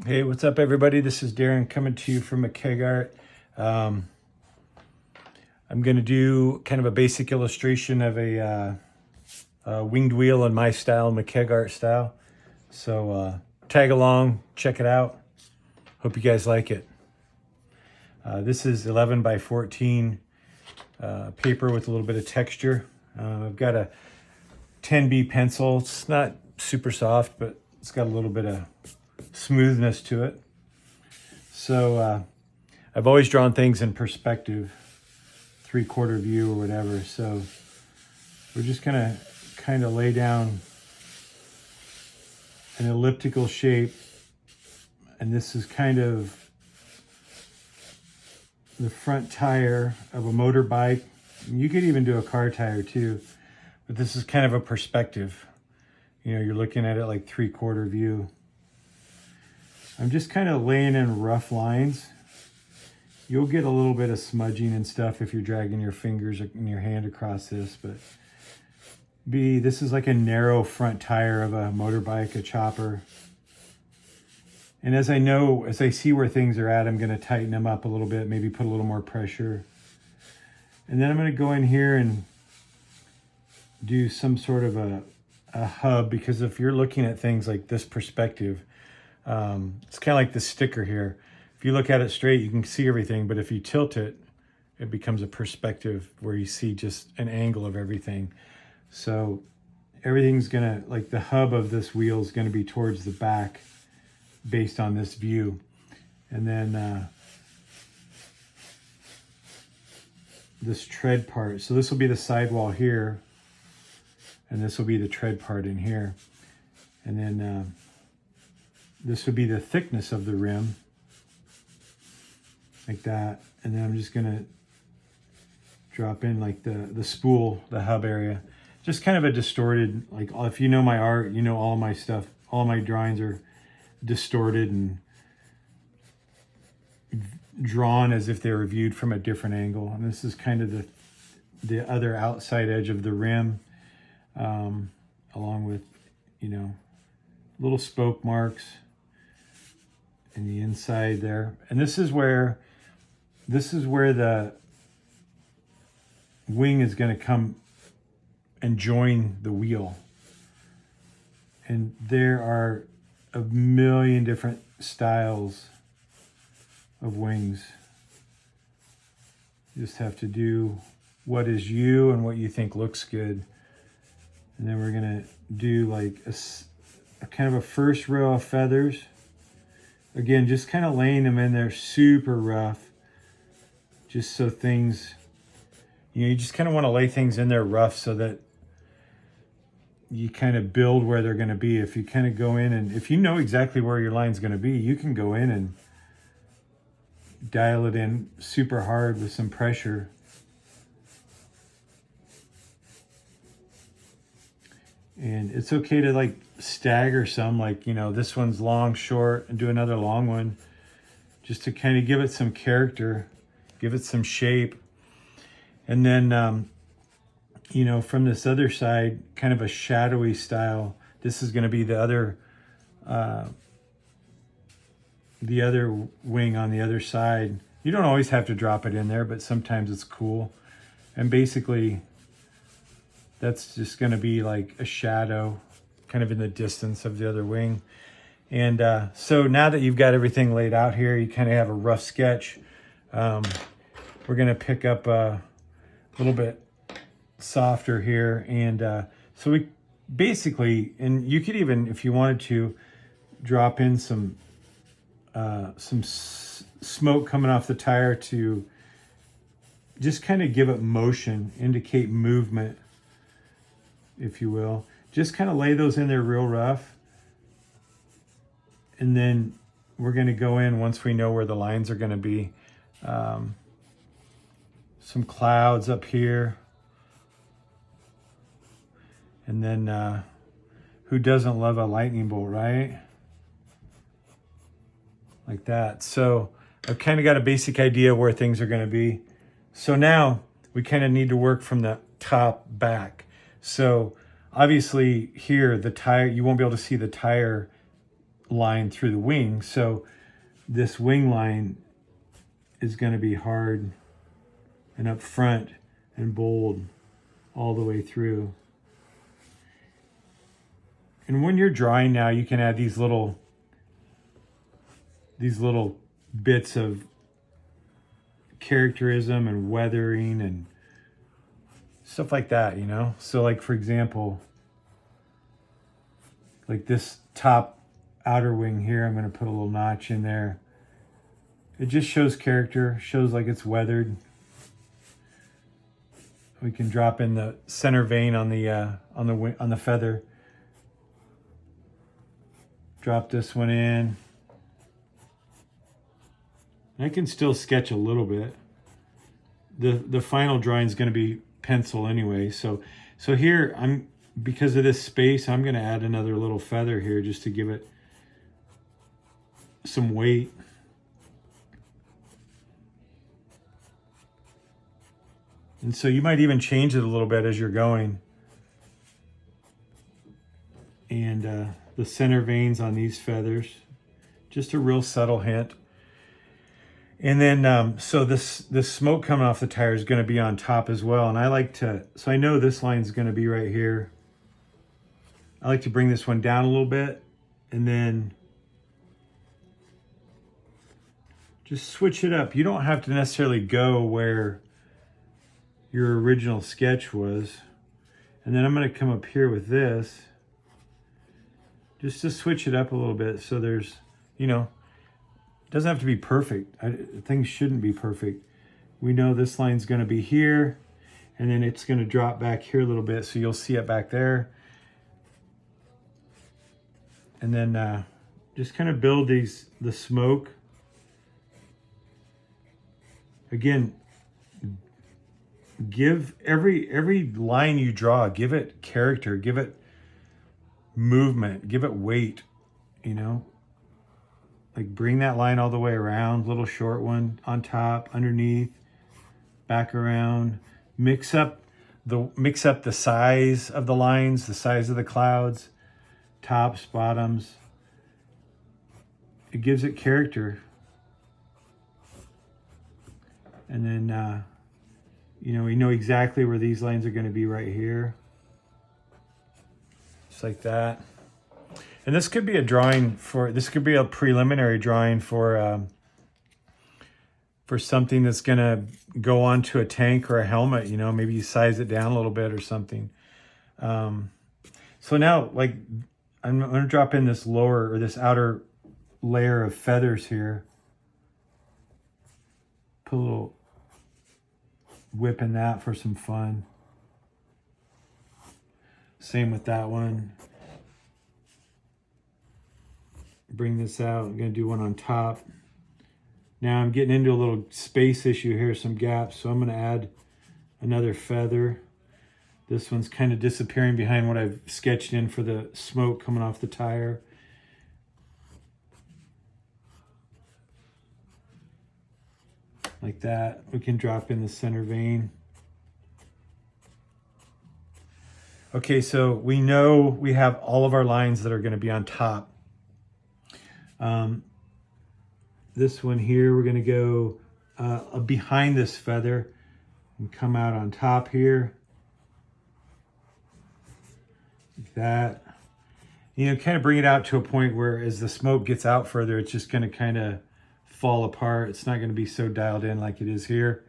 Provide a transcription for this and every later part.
Hey, what's up, everybody? This is Darren coming to you from McKeag Art. I'm going to do kind of a basic illustration of a winged wheel in my style, McKeag Art Style. So tag along, check it out. Hope you guys like it. This is 11 by 14 paper with a little bit of texture. I've got a 10B pencil. It's not super soft, but it's got a little bit of smoothness to it. So I've always drawn things in perspective, 3/4 view or whatever. So we're just gonna kind of lay down an elliptical shape, and this is kind of the front tire of a motorbike. You could even do a car tire too, but this is kind of a perspective. You know, you're looking at it like 3/4 view. I'm just kind of laying in rough lines. You'll get a little bit of smudging and stuff if you're dragging your fingers and your hand across this, but this is like a narrow front tire of a motorbike, a chopper. And as I see where things are at, I'm going to tighten them up a little bit, maybe put a little more pressure. And then I'm going to go in here and do some sort of a hub, because if you're looking at things like this perspective, it's kind of like the sticker here. If you look at it straight, you can see everything, but if you tilt it, it becomes a perspective where you see just an angle of everything. So everything's gonna, like the hub of this wheel is gonna be towards the back based on this view. And then this tread part. So this will be the sidewall here, and this will be the tread part in here. And then this would be the thickness of the rim, like that. And then I'm just gonna drop in like the spool, the hub area. Just kind of a distorted, like if you know my art, you know all my stuff, all my drawings are distorted and drawn as if they were viewed from a different angle. And this is kind of the other outside edge of the rim, along with, you know, little spoke marks in the inside there. And this is where the wing is going to come and join the wheel. And there are a million different styles of wings. You just have to do what is you and what you think looks good. And then we're going to do like a kind of a first row of feathers. Again, just kind of laying them in there super rough, just so things, you know, you just kind of want to lay things in there rough so that you kind of build where they're going to be. If you kind of go in and if you know exactly where your line's going to be, you can go in and dial it in super hard with some pressure. And it's okay to like stagger some, like, you know, this one's long, short, and do another long one, just to kind of give it some character, give it some shape. And then, you know, from this other side, kind of a shadowy style, this is going to be the other wing on the other side. You don't always have to drop it in there, but sometimes it's cool. And basically, that's just going to be like a shadow kind of in the distance of the other wing. And so now that you've got everything laid out here, you kind of have a rough sketch. We're going to pick up a little bit softer here. And so we basically, and you could even, if you wanted to, drop in some smoke coming off the tire to just kind of give it motion, indicate movement, if you will. Just kind of lay those in there real rough. And then we're going to go in, once we know where the lines are going to be, some clouds up here. And then who doesn't love a lightning bolt, right? Like that. So I've kind of got a basic idea where things are going to be. So now we kind of need to work from the top back. So obviously here, the tire, you won't be able to see the tire line through the wing. So this wing line is going to be hard and up front and bold all the way through. And when you're drawing now, you can add these little bits of characterism and weathering and stuff like that, you know? So like, for example, like this top outer wing here, I'm going to put a little notch in there. It just shows character, shows like it's weathered. We can drop in the center vein on the feather. Drop this one in. I can still sketch a little bit. The final drawing is going to be pencil anyway. So here because of this space, I'm going to add another little feather here just to give it some weight. And so you might even change it a little bit as you're going. And the center veins on these feathers, just a real subtle hint. And then, so this smoke coming off the tire is going to be on top as well. And I like to, so I know this line is going to be right here. I like to bring this one down a little bit and then just switch it up. You don't have to necessarily go where your original sketch was. And then I'm going to come up here with this just to switch it up a little bit. So there's, you know, it doesn't have to be perfect. Things shouldn't be perfect. We know this line's going to be here, and then it's going to drop back here a little bit, so you'll see it back there. And then just kind of build the smoke. Again, give every line you draw, give it character, give it movement, give it weight, you know. Like bring that line all the way around, little short one on top, underneath, back around. Mix up the size of the lines, the size of the clouds, tops, bottoms. It gives it character. And then, you know, we know exactly where these lines are going to be right here. Just like that. And this could be a drawing this could be a preliminary drawing for something that's going to go onto a tank or a helmet, you know, maybe you size it down a little bit or something. So now, like, I'm going to drop in this this outer layer of feathers here. Put a little whip in that for some fun. Same with that one. Bring this out. I'm going to do one on top. Now I'm getting into a little space issue here, some gaps, so I'm going to add another feather. This one's kind of disappearing behind what I've sketched in for the smoke coming off the tire. Like that. We can drop in the center vein. Okay, so we know we have all of our lines that are going to be on top. This one here, we're going to go behind this feather and come out on top here. Like that. You know, kind of bring it out to a point where as the smoke gets out further, it's just going to kind of fall apart. It's not going to be so dialed in like it is here.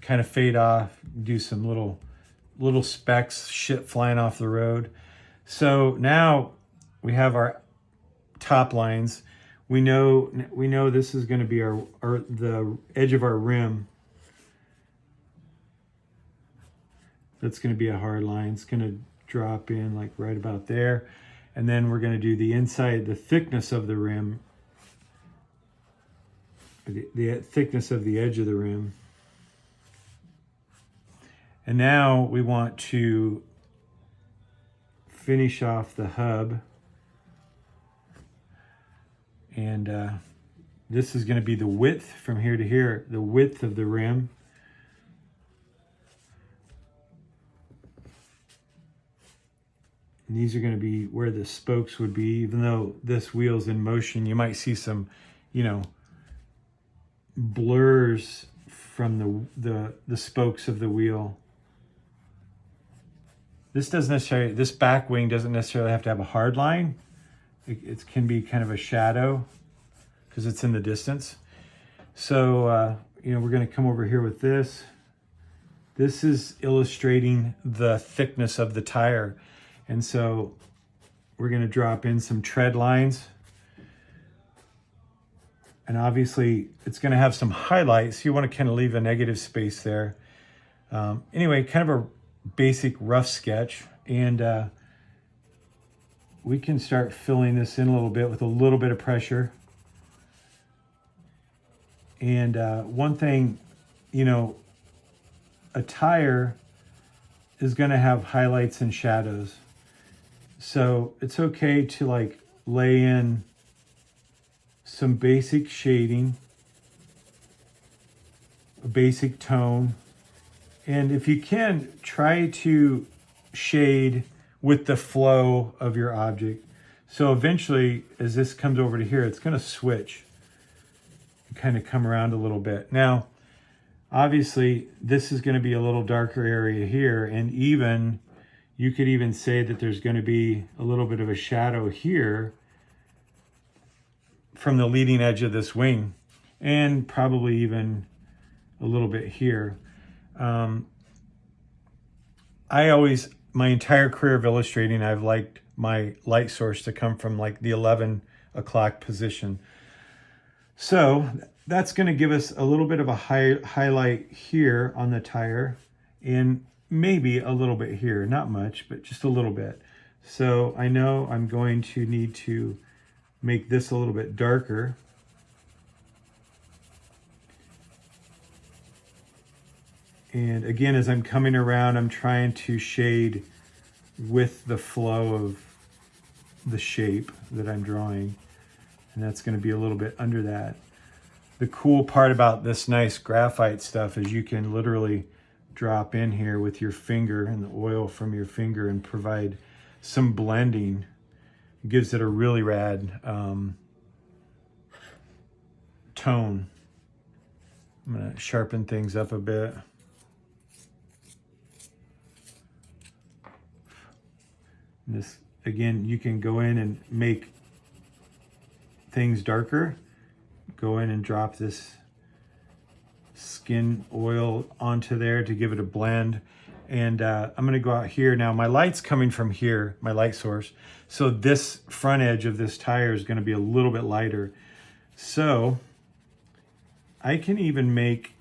Kind of fade off, do some little specks, shit flying off the road. So now we have our top lines. We know this is going to be the edge of our rim. That's going to be a hard line. It's going to drop in like right about there. And then we're going to do the inside, the thickness of the rim, the thickness of the edge of the rim. And now we want to finish off the hub. And this is going to be the width from here to here, the width of the rim. And these are going to be where the spokes would be. Even though this wheel's in motion, you might see some, you know, blurs from the spokes of the wheel. This doesn't necessarily, this back wing doesn't necessarily have to have a hard line. It can be kind of a shadow because it's in the distance. So, you know, we're going to come over here with this. This is illustrating the thickness of the tire. And so we're going to drop in some tread lines. And obviously it's going to have some highlights. You want to kind of leave a negative space there. Anyway, kind of a basic rough sketch. And we can start filling this in a little bit with a little bit of pressure. And one thing, you know, a tire is going to have highlights and shadows. So it's okay to like lay in some basic shading, a basic tone. And if you can, try to shade with the flow of your object. So eventually, as this comes over to here, it's going to switch and kind of come around a little bit. Now, obviously, this is going to be a little darker area here, and even you could even say that there's going to be a little bit of a shadow here from the leading edge of this wing, and probably even a little bit here. My entire career of illustrating, I've liked my light source to come from like the 11 o'clock position. So that's going to give us a little bit of a highlight here on the tire, and maybe a little bit here, not much, but just a little bit. So I know I'm going to need to make this a little bit darker. And again, as I'm coming around, I'm trying to shade with the flow of the shape that I'm drawing. And that's going to be a little bit under that. The cool part about this nice graphite stuff is you can literally drop in here with your finger and the oil from your finger and provide some blending. It gives it a really rad tone. I'm going to sharpen things up a bit. This, again, you can go in and make things darker. Go in and drop this skin oil onto there to give it a blend. And I'm going to go out here. Now my light's coming from here, my light source. So this front edge of this tire is going to be a little bit lighter. So I can even make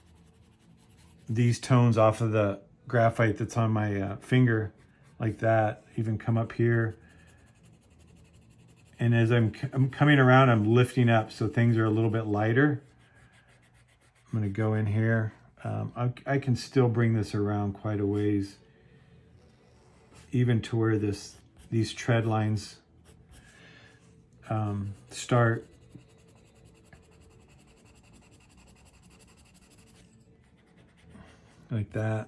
these tones off of the graphite that's on my finger like that. Even come up here. And as I'm coming around, I'm lifting up so things are a little bit lighter. I'm going to go in here. I can still bring this around quite a ways, even to where these tread lines start. Like that.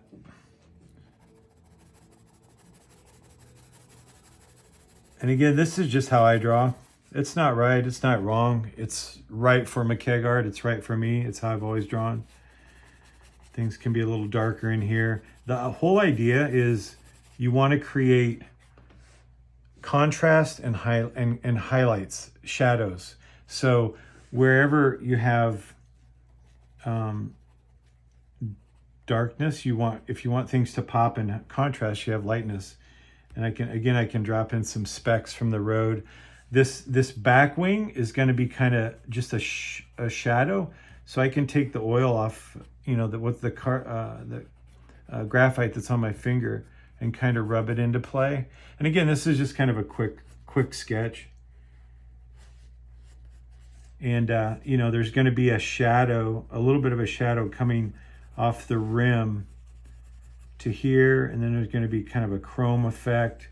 And again, this is just how I draw. It's not right, it's not wrong. It's right for McKeag art, it's right for me. It's how I've always drawn. Things can be a little darker in here. The whole idea is you want to create contrast and highlights, shadows. So wherever you have darkness, if you want things to pop in contrast, you have lightness. And I can drop in some specks from the road. This back wing is going to be kind of just a shadow, so I can take the oil off, you know, the graphite that's on my finger, and kind of rub it into play. And again, this is just kind of a quick sketch. And you know, there's going to be a shadow, a little bit of a shadow coming off the rim to here, and then there's going to be kind of a chrome effect,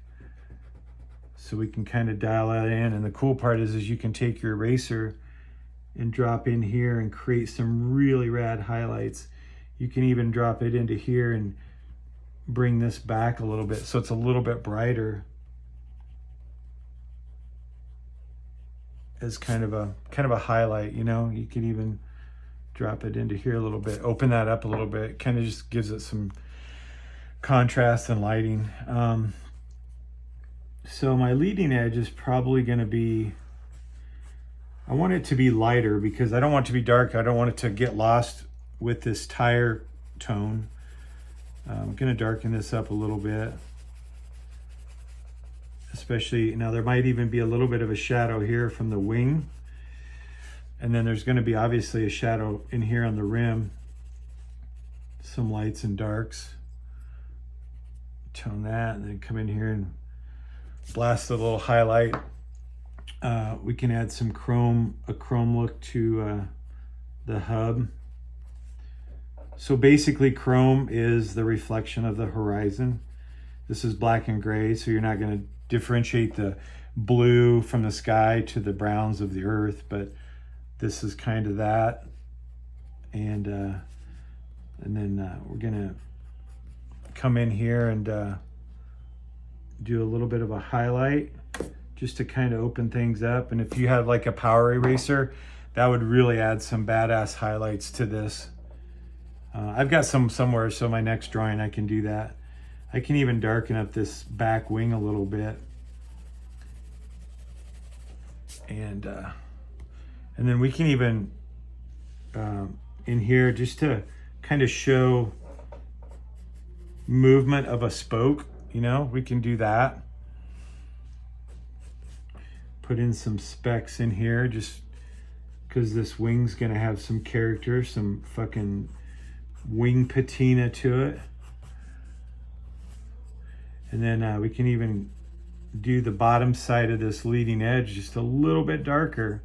so we can kind of dial that in. And the cool part is you can take your eraser and drop in here and create some really rad highlights. You can even drop it into here and bring this back a little bit so it's a little bit brighter. as kind of a highlight. You know, you can even drop it into here a little bit, open that up a little bit, kind of just gives it some contrast and lighting. So my leading edge is probably going to be, I want it to be lighter because I don't want it to be dark. I don't want it to get lost with this tire tone. I'm going to darken this up a little bit. Especially, now there might even be a little bit of a shadow here from the wing. And then there's going to be obviously a shadow in here on the rim. Some lights and darks. Tone that, and then come in here and blast a little highlight. We can add some chrome, a chrome look to the hub. So basically chrome is the reflection of the horizon. This is black and gray, so you're not going to differentiate the blue from the sky to the browns of the earth, but this is kind of that. And then we're going to come in here and do a little bit of a highlight just to kind of open things up. And if you had like a power eraser, that would really add some badass highlights to this. I've got some somewhere, so my next drawing I can do that. I can even darken up this back wing a little bit. And then we can even in here just to kind of show movement of a spoke, you know, we can do that. Put in some specks in here just because this wing's gonna have some character, some fucking wing patina to it. And then we can even do the bottom side of this leading edge just a little bit darker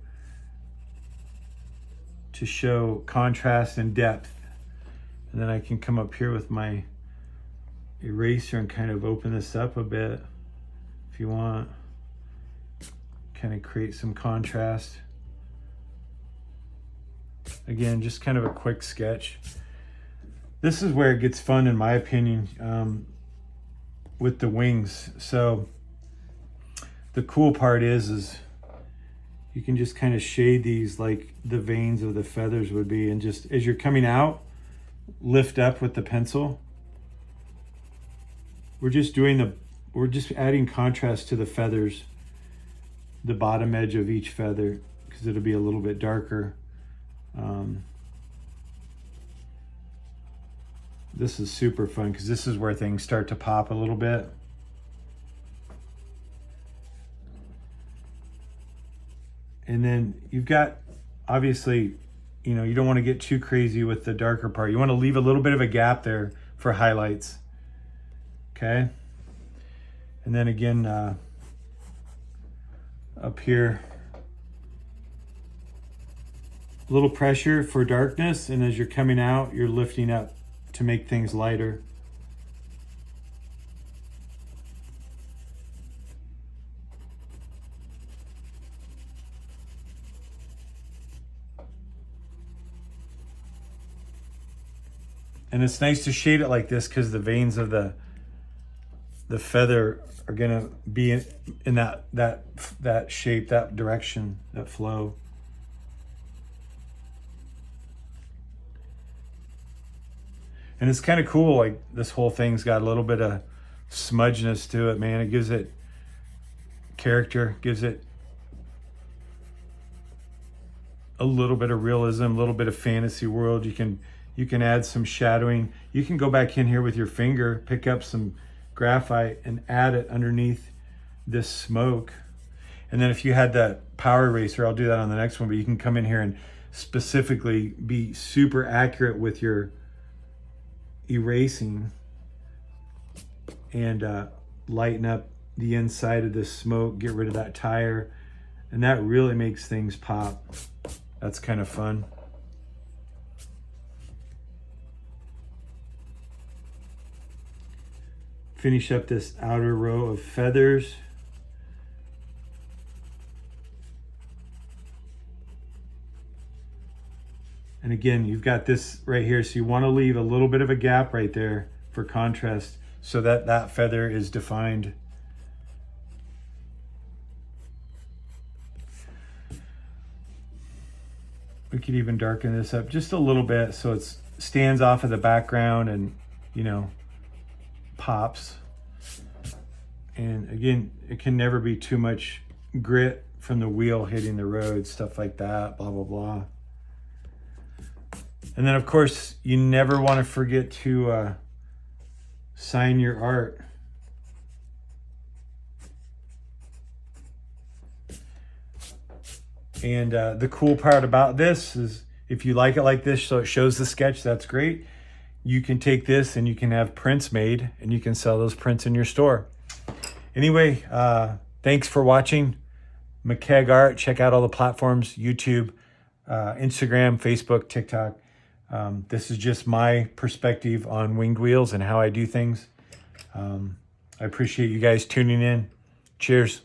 to show contrast and depth. And then I can come up here with my eraser and kind of open this up a bit if you want. Kind of create some contrast. Again, just kind of a quick sketch. This is where it gets fun, in my opinion, with the wings. So the cool part is you can just kind of shade these like the veins of the feathers would be, and just as you're coming out, lift up with the pencil. We're just adding contrast to the feathers, the bottom edge of each feather, because it'll be a little bit darker. This is super fun because this is where things start to pop a little bit. And then you've got, obviously, you know, you don't want to get too crazy with the darker part. You want to leave a little bit of a gap there for highlights. Okay. And then again, up here, a little pressure for darkness. And as you're coming out, you're lifting up to make things lighter. And it's nice to shade it like this because the veins of the feather are gonna be in that shape, that direction, that flow. And it's kind of cool, like this whole thing's got a little bit of smudgeness to it, man. It gives it character, gives it a little bit of realism, a little bit of fantasy world. You can add some shadowing. You can go back in here with your finger, pick up some graphite and add it underneath this smoke. And then if you had that power eraser, I'll do that on the next one, but you can come in here and specifically be super accurate with your erasing and lighten up the inside of this smoke, get rid of that tire, and that really makes things pop. That's kind of fun. Finish up this outer row of feathers. And again, you've got this right here, so you want to leave a little bit of a gap right there for contrast so that that feather is defined. We could even darken this up just a little bit so it stands off of the background and, you know, pops. And again, it can never be too much grit from the wheel hitting the road, stuff like that, blah, blah, blah. And then, of course, you never want to forget to sign your art. And the cool part about this is if you like it like this, so it shows the sketch, that's great. You can take this and you can have prints made and you can sell those prints in your store. Anyway, thanks for watching McKeag Art. Check out all the platforms, YouTube, Instagram, Facebook, TikTok. This is just my perspective on winged wheels and how I do things. I appreciate you guys tuning in. Cheers.